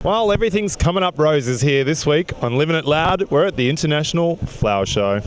Well, everything's coming up roses here this week on Living It Loud. We're at the International Flower Show.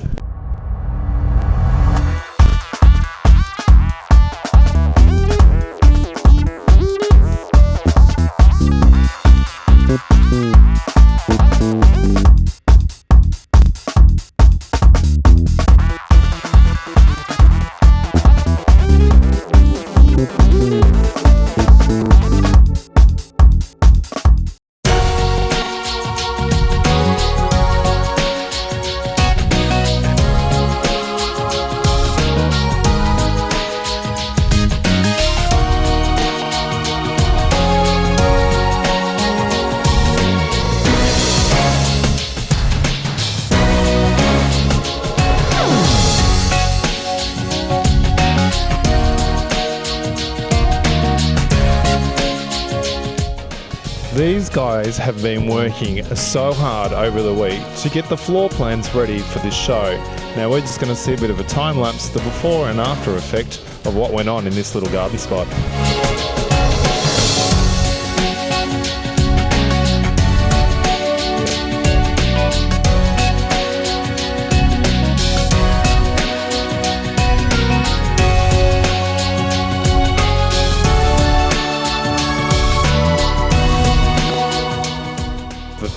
These guys have been working so hard over the week to get the floor plans ready for this show. Now we're just going to see a bit of a time lapse, the before and after effect of what went on in this little garden spot.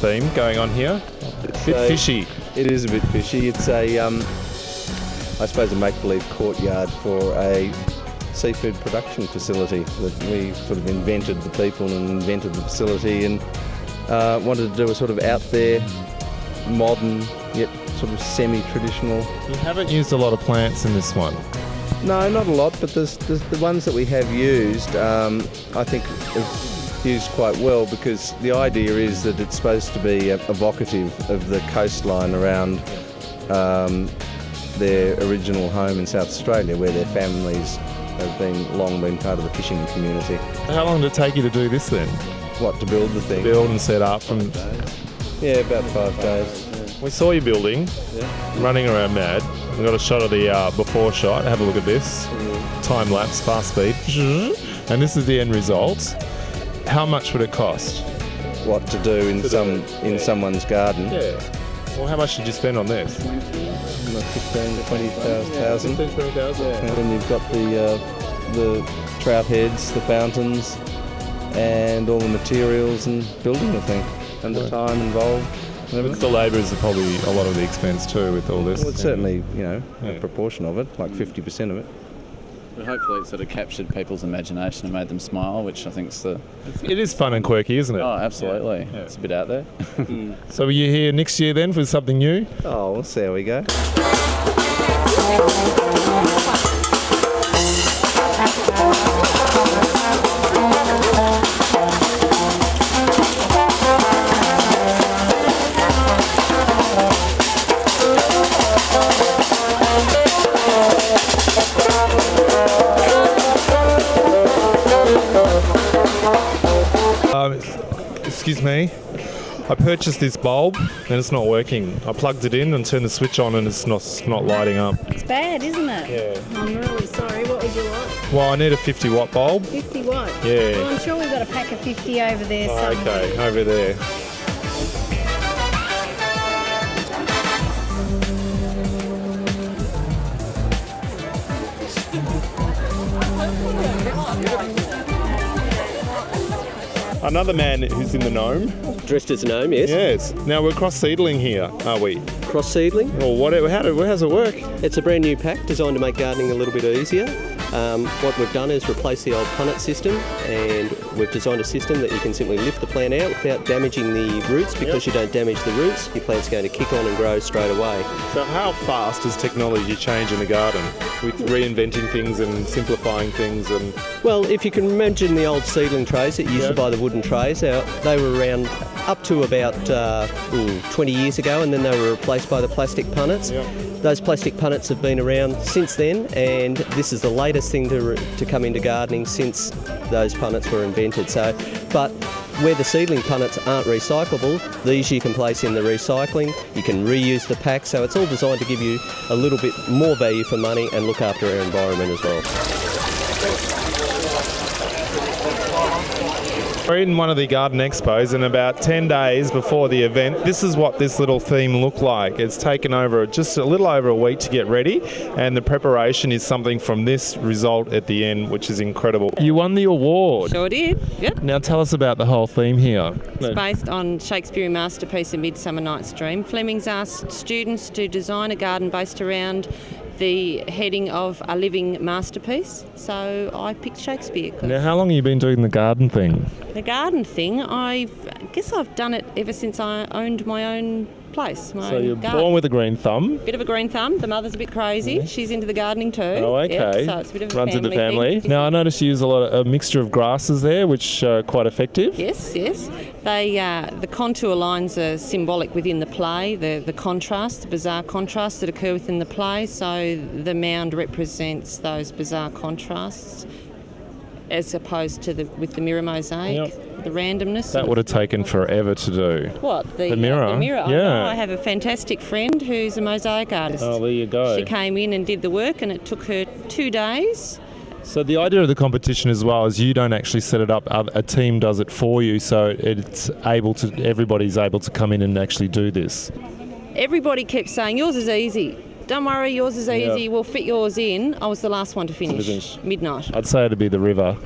Theme going on here. A bit fishy. It is a bit fishy. It's a, I suppose, a make-believe courtyard for a seafood production facility that we sort of invented the people and invented the facility and wanted to do a sort of out there, modern, yet sort of semi-traditional. You haven't used a lot of plants in this one. No, not a lot, but there's the ones that we have used, I think used quite well, because the idea is that it's supposed to be evocative of the coastline around their original home in South Australia, where their families have long been part of the fishing community. How long did it take you to do this then? What, to build the thing? Build and set up from... Yeah, about 5 days. We saw you building, running around mad. We got a shot of the before shot. Have a look at this. Time lapse, fast speed. And this is the end result. How much would it cost? What to do in someone's garden? Yeah. Well, how much did you spend on this? 15,000 to 20,000. 20,000. Yeah. And you've got the trout heads, the fountains, and all the materials and building the thing, and the time involved. But the labour is probably a lot of the expense too with all this. Well, it's certainly, a proportion of it, like 50% of it. But hopefully it sort of captured people's imagination and made them smile, which I think's the... It is fun and quirky, isn't it? Oh, absolutely. Yeah. It's a bit out there. So are you here next year then for something new? Oh, we'll see how we go. Excuse me, I purchased this bulb and it's not working. I plugged it in and turned the switch on and it's not lighting up. It's bad, isn't it? Yeah. I'm really sorry. What would you like? Well, I need a 50 watt bulb. 50 watt? Yeah. Well, I'm sure we've got a pack of 50 over there somewhere. Okay, over there. Another man who's in the gnome. Dressed as a gnome, yes. Yes. Now we're cross-seedling here, are we? Cross-seedling? Or whatever. How does it work? It's a brand new pack designed to make gardening a little bit easier. What we've done is replace the old punnet system, and we've designed a system that you can simply lift the plant out without damaging the roots. Because you don't damage the roots, your plant's going to kick on and grow straight away. So how fast does technology change in the garden with reinventing things and simplifying things? And well, if you can imagine the old seedling trays that you used to buy, the wooden trays, they were around up to about 20 years ago, and then they were replaced by the plastic punnets. Those plastic punnets have been around since then, and this is the latest thing to come into gardening since those punnets were invented. So, but where the seedling punnets aren't recyclable, these you can place in the recycling. You can reuse the pack, so it's all designed to give you a little bit more value for money and look after our environment as well. We're in one of the garden expos, and about 10 days before the event, this is what this little theme looked like. It's taken over just a little over a week to get ready, and the preparation is something from this result at the end, which is incredible. You won the award. Sure did, yep. Now tell us about the whole theme here. It's based on Shakespearean masterpiece A Midsummer Night's Dream. Fleming's asked students to design a garden based around the heading of a living masterpiece, so I picked Shakespeare. Now, how long have you been doing the garden thing? The garden thing, I guess I've done it ever since I owned my own place. So you're born with a green thumb. Bit of a green thumb. The mother's a bit crazy. She's into the gardening too. Oh, okay. Yep, so it's a bit of a Runs in the family. thing. Now, I noticed you use a mixture of grasses there, which are quite effective. Yes. They the contour lines are symbolic within the play. The contrast, the bizarre contrasts that occur within the play. So the mound represents those bizarre contrasts, as opposed to with the mirror mosaic. Yep. The randomness. That would have taken forever to do. What? The mirror? The mirror. Yeah. I have a fantastic friend who's a mosaic artist. Oh, there you go. She came in and did the work, and it took her 2 days. So the idea of the competition as well is you don't actually set it up, a team does it for you, so everybody's able to come in and actually do this. Everybody kept saying, yours is easy. Don't worry, yours is easy. Yeah. We'll fit yours in. I was the last one to finish. Midnight. I'd say it'd be the river.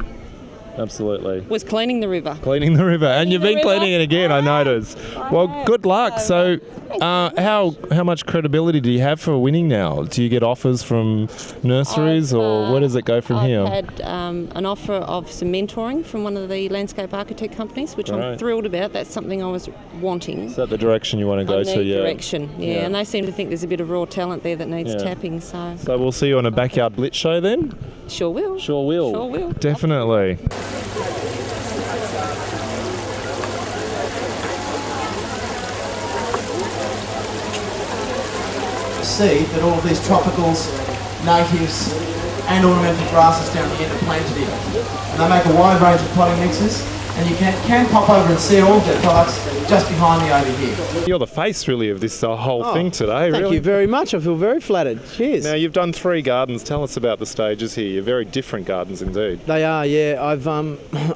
Absolutely. Was cleaning the river. Cleaning the river. And you've been cleaning it again, I noticed. Well, good luck. So how much credibility do you have for winning now? Do you get offers from nurseries or where does it go from here? I've had an offer of some mentoring from one of the landscape architect companies, which I'm thrilled about. That's something I was wanting. Is that the direction you want to go to? Yeah. Direction, yeah. And they seem to think there's a bit of raw talent there that needs tapping. So we'll see you on a backyard blitz show then? Sure will. Sure will. Sure will. Definitely. See that all of these tropicals, natives and ornamental grasses down the end are planted here. And they make a wide range of potting mixes, and you can pop over and see all of their products just behind me over here. You're the face really of this whole thing today, Thank you very much. I feel very flattered. Cheers. Now you've done 3 gardens. Tell us about the stages here. You're very different gardens indeed. They are, yeah.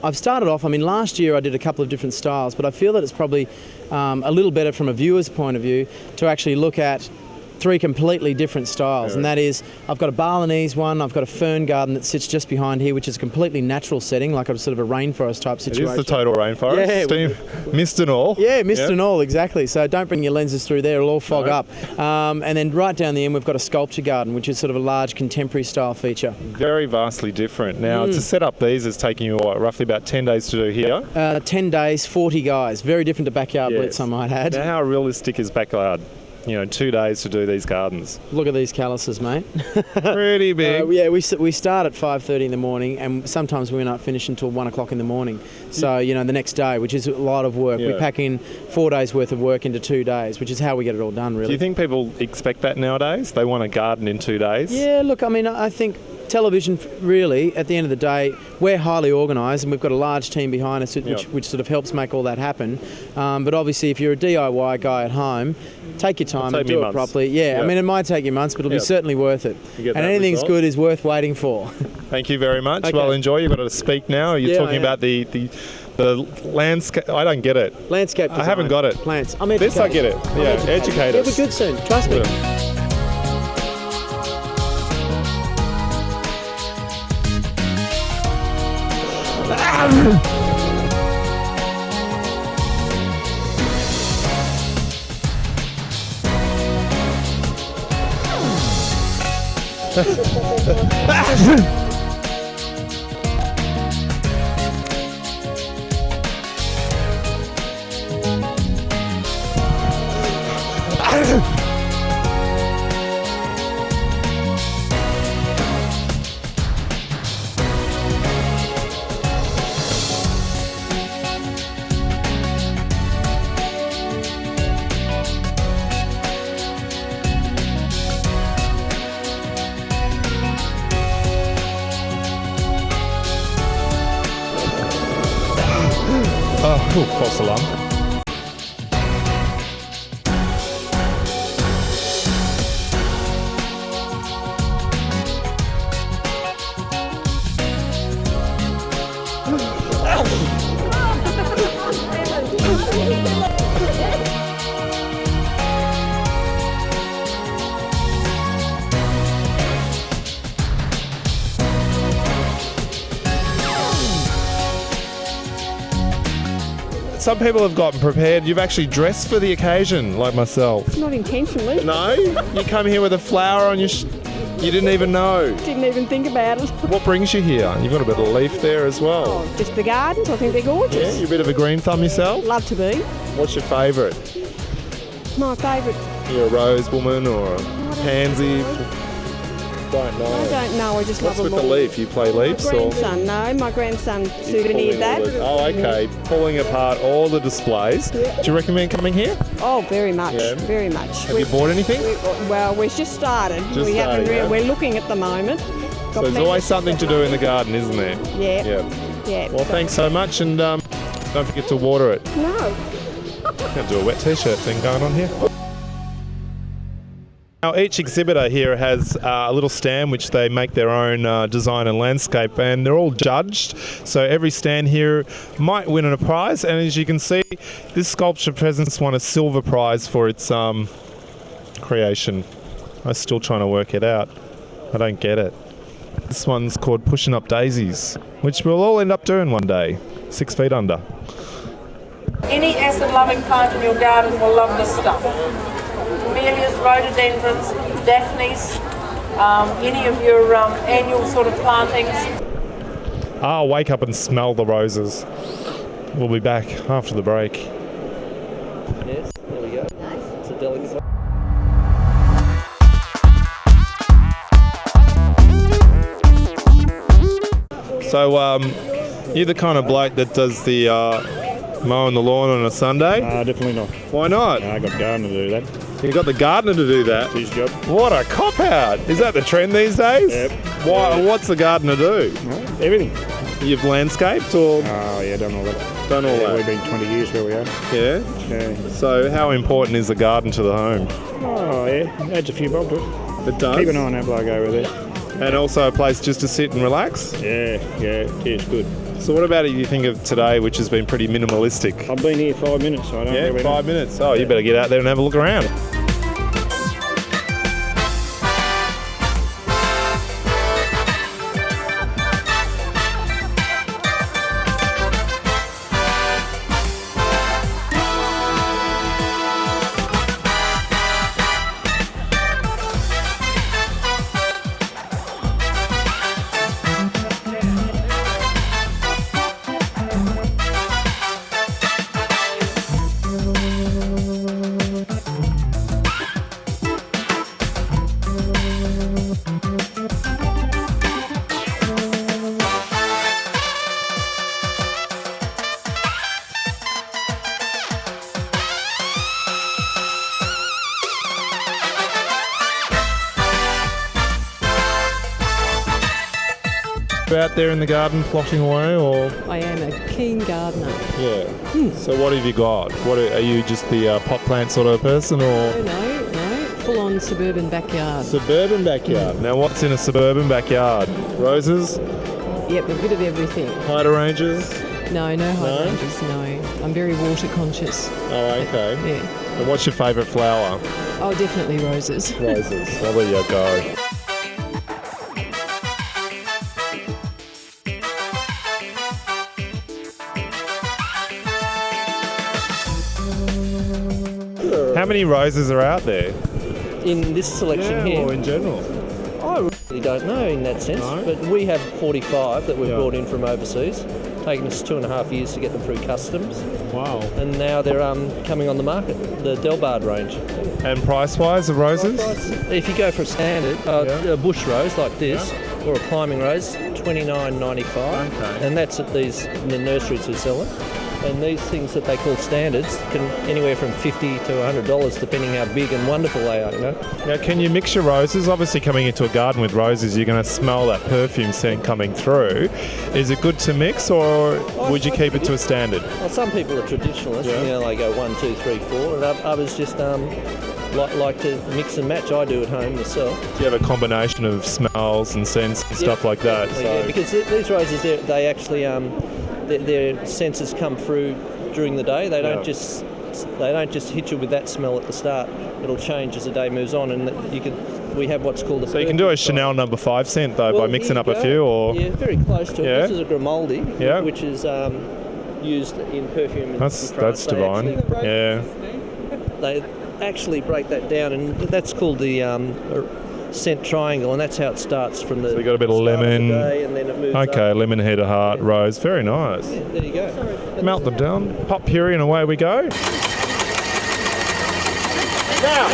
I've started off, last year I did a couple of different styles, but I feel that it's probably a little better from a viewer's point of view to actually look at 3 completely different styles, and that is, I've got a Balinese one, I've got a fern garden that sits just behind here, which is a completely natural setting, like a sort of a rainforest type situation. It is the total rainforest. Yeah. Steam, mist and all. Yeah, mist and all, exactly. So don't bring your lenses through there, it'll all fog up. And then right down the end, we've got a sculpture garden, which is sort of a large contemporary style feature. Very vastly different. Now, to set up these is taking you, roughly about 10 days to do here? 10 days, 40 guys. Very different to backyard blitz, I might add. Now, how realistic is backyard? 2 days to do these gardens. Look at these calluses, mate. Pretty big. We start at 5:30 in the morning, and sometimes we not finish until 1 o'clock in the morning. So, the next day, which is a lot of work. We pack in 4 days worth of work into 2 days, which is how we get it all done, really. Do you think people expect that nowadays? They want a garden in 2 days? Yeah, look, I think television, really, at the end of the day, we're highly organised and we've got a large team behind us which sort of helps make all that happen. But obviously, if you're a DIY guy at home, take your time and do it properly. Yeah, it might take you months, but it'll be certainly worth it. And anything's good is worth waiting for. Thank you very much. Okay. Well, enjoy. You've got to speak now. You're talking about the landscape. I don't get it. Landscape design. I haven't got it. Plants. I'm educated. This I get it. Yeah, educate us. It'll be good soon. Trust me. False alarm. Some people have gotten prepared. You've actually dressed for the occasion, like myself. Not intentionally. No? You come here with a flower on your... You didn't even know. Didn't even think about it. What brings you here? You've got a bit of leaf there as well. Oh, just the gardens. I think they're gorgeous. Yeah, you're a bit of a green thumb yourself? Love to be. What's your favourite? My favourite. You're a rose woman or a pansy? Don't know. I don't know. I just What's love with them the all. leaf? You play leaves My or? grandson, no. My grandson Pulling souvenired that. Oh, okay. Pulling apart all the displays. Yeah. Do you recommend coming here? Oh, very much. Yeah. Very much. Have you bought anything? Well, we've just started. Just started, yeah. We're looking at the moment. So there's always something to do in the garden, isn't there? Yeah. Yeah. Yeah. Well, thanks so much, and don't forget to water it. No. Gonna do a wet t-shirt thing going on here. Now, each exhibitor here has a little stand which they make their own design and landscape, and they're all judged. So every stand here might win a prize, and as you can see, this sculpture presence won a silver prize for its creation. I'm still trying to work it out. I don't get it. This one's called Pushing Up Daisies, which we'll all end up doing one day, 6 feet under. Any acid-loving plant in your garden will love this stuff. Camellias, rhododendrons, daphnes, any of your annual sort of plantings. I'll wake up and smell the roses. We'll be back after the break. Yes, there we go. It's a delicate. So, you're the kind of bloke that does the mowing the lawn on a Sunday? Definitely not. Why not? I got a gardener to do that. You got the gardener to do that? It's his job. What a cop-out. Is that the trend these days? Yep. Why? What's the gardener do? Everything. You've landscaped or? Oh, yeah, done all that. Done all that? We've been 20 years where we are. Yeah? Yeah. So how important is the garden to the home? Oh, yeah. Adds a few bob to it. It does? Keep an eye on that bloke over there. And also a place just to sit and relax? Yeah, it is good. So what about it you think of today, which has been pretty minimalistic? I've been here 5 minutes, so I don't really know. 5 minutes. Oh, you better get out there and have a look around. Out there in the garden plotting away, or? I am a keen gardener. Yeah. So what have you got? Are you just the pot plant sort of person, or? No, full-on suburban backyard. Suburban backyard. Now what's in a suburban backyard? Roses? Yep, a bit of everything. Hydrangeas? No hydrangeas, no. I'm very water conscious. Oh, okay. Yeah. And what's your favourite flower? Oh, definitely roses. Roses. Well, there you go. How many roses are out there? In this selection here? Or in general? I really don't know in that sense, but we have 45 that we've brought in from overseas. Taken us 2.5 years to get them through customs. Wow. And now they're coming on the market, the Delbard range. And price-wise of roses? If you go for a standard, a bush rose like this, or a climbing rose, $29.95. Okay. And that's at the nurseries who sell it. And these things that they call standards can anywhere from $50 to $100 depending how big and wonderful they are, you know. Now, can you mix your roses? Obviously, coming into a garden with roses, you're going to smell that perfume scent coming through. Is it good to mix, or would you keep it to a standard? Well, some people are traditionalists, you know, they go 1, 2, 3, 4, and others just like to mix and match. I do at home myself. Do you have a combination of smells and scents and stuff like that? Yeah, because these roses, they actually... their senses come through during the day. They don't just hit you with that smell at the start. It'll change as the day moves on, and we have what's called a. So you can do a Chanel No. 5 scent though by mixing up a few, or very close to it. This is a Grimaldi, which is used in perfume. That's divine. They actually break that down, and that's called the scent triangle, and that's how it starts from the. So you got a bit of lemon. And then it moves okay, up. lemon, head, heart, rose. Very nice. Yeah, there you go. Melt them down. Pop puree, and away we go. Now,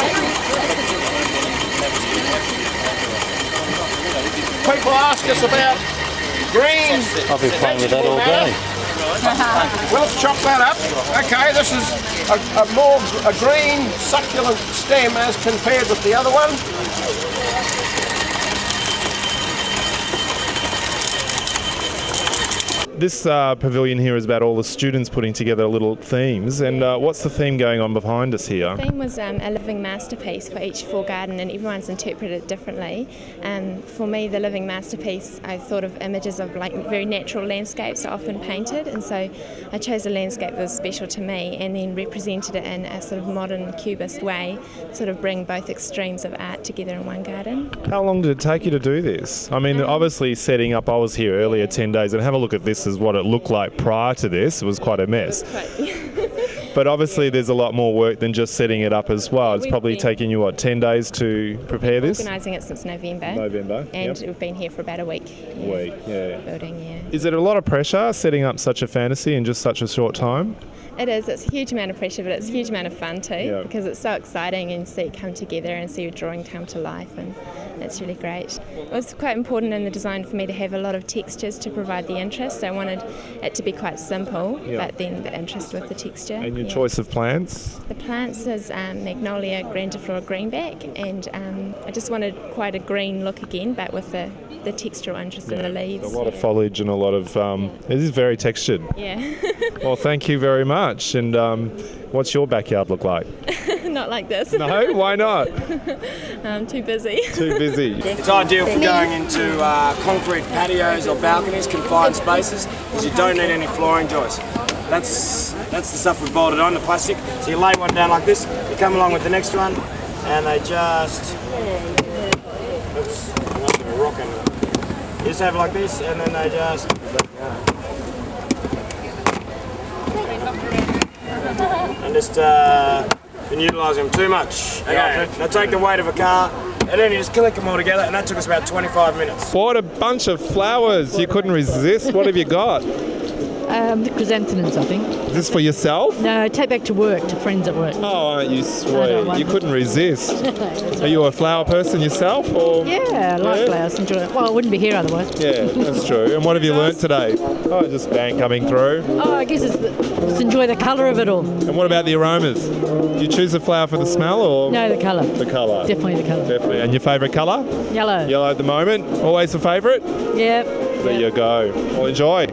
people ask us about green. I've been playing with that all day. Well, let's chop that up. Okay, this is a green succulent stem as compared with the other one. This pavilion here is about all the students putting together little themes, and what's the theme going on behind us here? The theme was a living masterpiece for each floor garden, and everyone's interpreted it differently. For me, the living masterpiece, I thought of images of like very natural landscapes are often painted, and so I chose a landscape that was special to me and then represented it in a sort of modern cubist way, sort of bring both extremes of art together in one garden. How long did it take you to do this? I mean, obviously setting up, I was here earlier 10 days, and have a look at this is what it looked like prior to this. It was quite a mess. But obviously there's a lot more work than just setting it up as well. It's probably taken you, 10 days to prepare this? Organising it since November. And we've been here for about a week. Building, Is it a lot of pressure setting up such a fantasy in just such a short time? It is. It's a huge amount of pressure, but it's a huge amount of fun too, because it's so exciting and see it come together and see your drawing come to life, and it's really great. It was quite important in the design for me to have a lot of textures to provide the interest. I wanted it to be quite simple, but then the interest with the texture. And your choice of plants? The plants is Magnolia grandiflora greenback, and I just wanted quite a green look again, but with the textural interest in the leaves. A lot of foliage and a lot of... it is very textured. Yeah. Well, thank you very much. And what's your backyard look like? Not like this. No? Why not? I'm too busy. Too busy. It's ideal for going into concrete patios or balconies, confined spaces, because you don't need any flooring joists. That's the stuff we bolted on, the plastic. So you lay one down like this, you come along with the next one, and they just... Oops, I'm not going to rock it. You just have it like this, and then they just... And just been utilising them too much. Okay, now take the weight of a car, and then you just collect them all together, and that took us about 25 minutes. What a bunch of flowers! You couldn't resist. What have you got? The chrysanthemums, I think. Is this for yourself? No, take back to work, to friends at work. Oh, aren't you sweet? You couldn't resist. Are you a flower person yourself? Or? Yeah, I like flowers. Enjoy it. Well, I wouldn't be here otherwise. Yeah, that's true. And what have you learnt today? Oh, just bang coming through. Oh, I guess just enjoy the colour of it all. And what about the aromas? Do you choose a flower for the smell or? No, the colour. The colour. Definitely the colour. Definitely. And your favourite colour? Yellow. Yellow at the moment. Always a favourite? Yeah. There you go. Well, enjoy.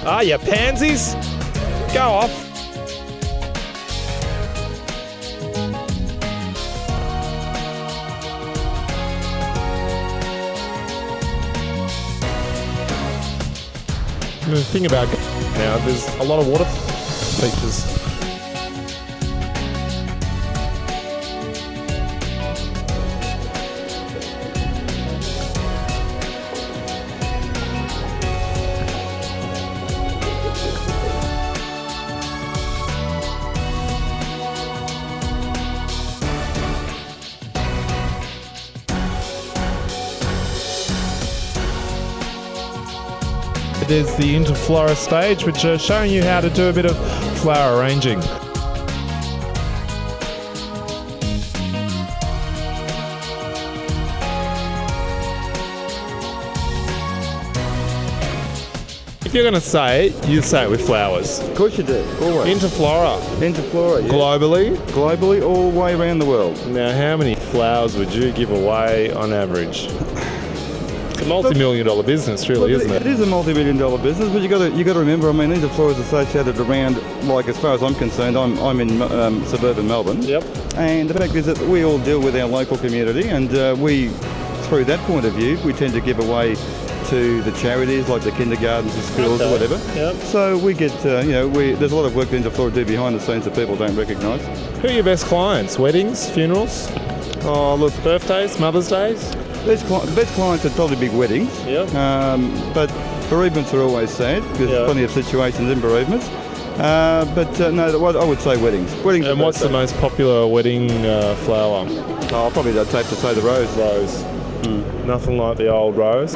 Ah, you pansies! Go off! The thing about now, there's a lot of water features. There's the interflora stage, which are showing you how to do a bit of flower arranging. If you're going to say it, you say it with flowers. Of course you do, always. Into flora. Into flora, yeah. Globally? Globally, all the way around the world. Now, how many flowers would you give away on average? It's a multi-million-dollar business, really, isn't it? It is a multi-million-dollar business, but you got to remember. I mean, these are florists associated around. Like, as far as I'm concerned, I'm in suburban Melbourne. Yep. And the fact is that we all deal with our local community, and we, through that point of view, we tend to give away to the charities like the kindergartens, the schools, or whatever. Yep. So we get, there's a lot of work that Interflora do behind the scenes that people don't recognise. Who are your best clients? Weddings, funerals? Oh, look, birthdays, Mother's Days? Best clients would probably be weddings. Yep. But bereavements are always sad because there's plenty of situations in bereavements. No, I would say weddings. And what's the most popular wedding flower? Oh, probably I'd safe to say the rose. Rose. Nothing like the old rose.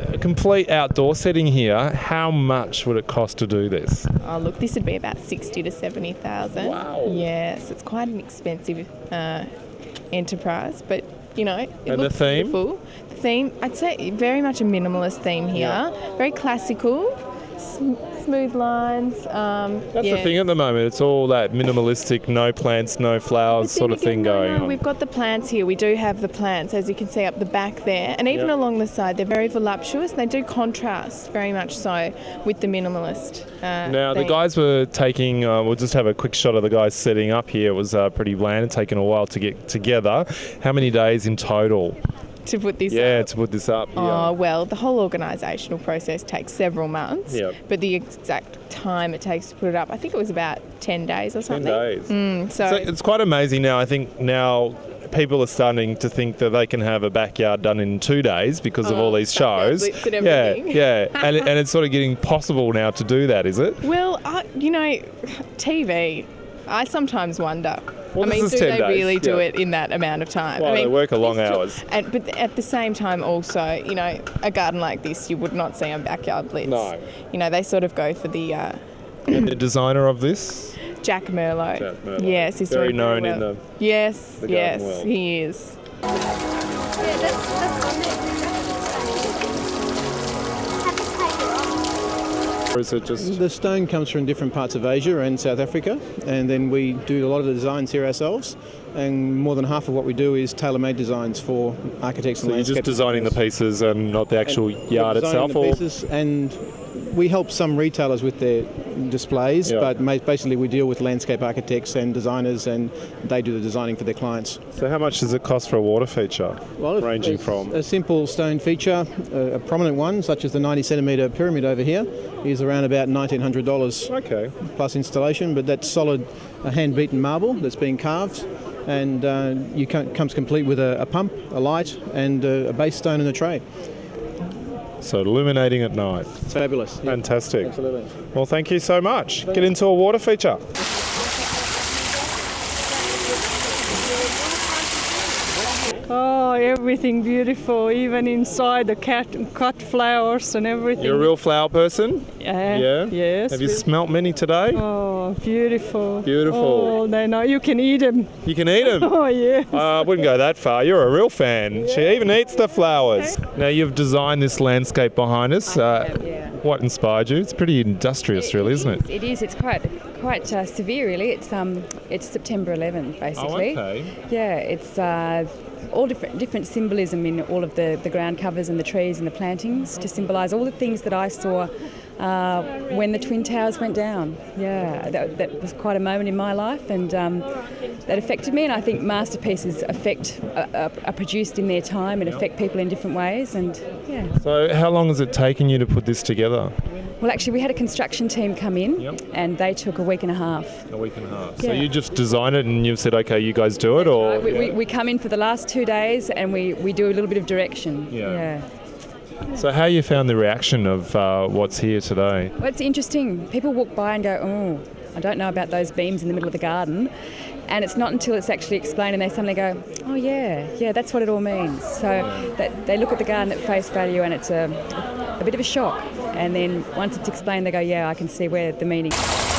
A complete outdoor setting here. How much would it cost to do this? Oh, look, this would be about 60 to 70,000. Wow. Yes, it's quite an expensive enterprise, but you know, it looks the theme? beautiful. The theme, I'd say, very much a minimalist theme here. Very classical, smooth lines. That's the thing at the moment. It's all that minimalistic, no plants, no flowers sort of thing going on. We've got the plants here. We do have the plants, as you can see up the back there, and even along the side. They're very voluptuous. They do contrast very much so with the minimalist. Now, the guys were taking, we'll just have a quick shot of the guys setting up here. It was pretty bland and taken a while to get together. How many days in total? To put this up? Yeah, to put this up. Oh, well, the whole organisational process takes several months. Yep. But the exact time it takes to put it up, I think it was about 10 days or something. 10 days. So it's quite amazing now. I think now people are starting to think that they can have a backyard done in 2 days because of all these shows. And everything. Yeah. and it's sort of getting possible now to do that, is it? Well, TV, I sometimes wonder. Well, I mean, do 10 they days, really do it in that amount of time? Well, I mean, they work a long hours. But at the same time also, a garden like this you would not see on Backyard Blitz. No. They sort of go for the... And the designer of this? Jack Merlot. Jack Merlot. Yes, he's very doing known well. in the Yes, garden world. He is. Or is it just... The stone comes from different parts of Asia and South Africa, and then we do a lot of the designs here ourselves, and more than half of what we do is tailor-made designs for architects and So you're landscape just designing the pieces and not the actual yard itself? The pieces, and we help some retailers with their displays, but basically we deal with landscape architects and designers, and they do the designing for their clients. So how much does it cost for a water feature? Well, ranging from a simple stone feature, a prominent one, such as the 90-centimetre pyramid over here, is around about $1,900. Okay. Plus installation, but that's solid, hand-beaten marble that's been carved, and comes complete with a pump, a light, and a base stone and a tray. So illuminating at night. Fabulous. Fantastic. Absolutely. Well, thank you so much. Get into a water feature. Oh, everything beautiful, even inside the cut flowers and everything. You're a real flower person? Yeah. Yes. Have you smelt many today? Oh, beautiful. Beautiful. Oh, they know you can eat them. You can eat them? Oh, yeah. I wouldn't go that far. You're a real fan. She even eats the flowers. Now, you've designed this landscape behind us. What inspired you? It's pretty industrious, really, isn't it? It is. It's quite severe, really. It's September 11th, basically. Oh, okay. Yeah, it's all different symbolism in all of the ground covers and the trees and the plantings to symbolise all the things that I saw when the Twin Towers went down. Yeah, that was quite a moment in my life, and that affected me. And I think masterpieces are produced in their time and affect people in different ways. And yeah. So, how long has it taken you to put this together? Well, actually, we had a construction team come in, and they took a week and a half. A week and a half. Yeah. So you just design it and you've said, okay, you guys do it, or we come in for the last 2 days and we do a little bit of direction. Yeah. So how you found the reaction of what's here today? Well, it's interesting. People walk by and go, oh, I don't know about those beams in the middle of the garden. And it's not until it's actually explained and they suddenly go, oh yeah, that's what it all means. So they look at the garden at face value and it's a bit of a shock. And then once it's explained, they go, yeah, I can see where the meaning is.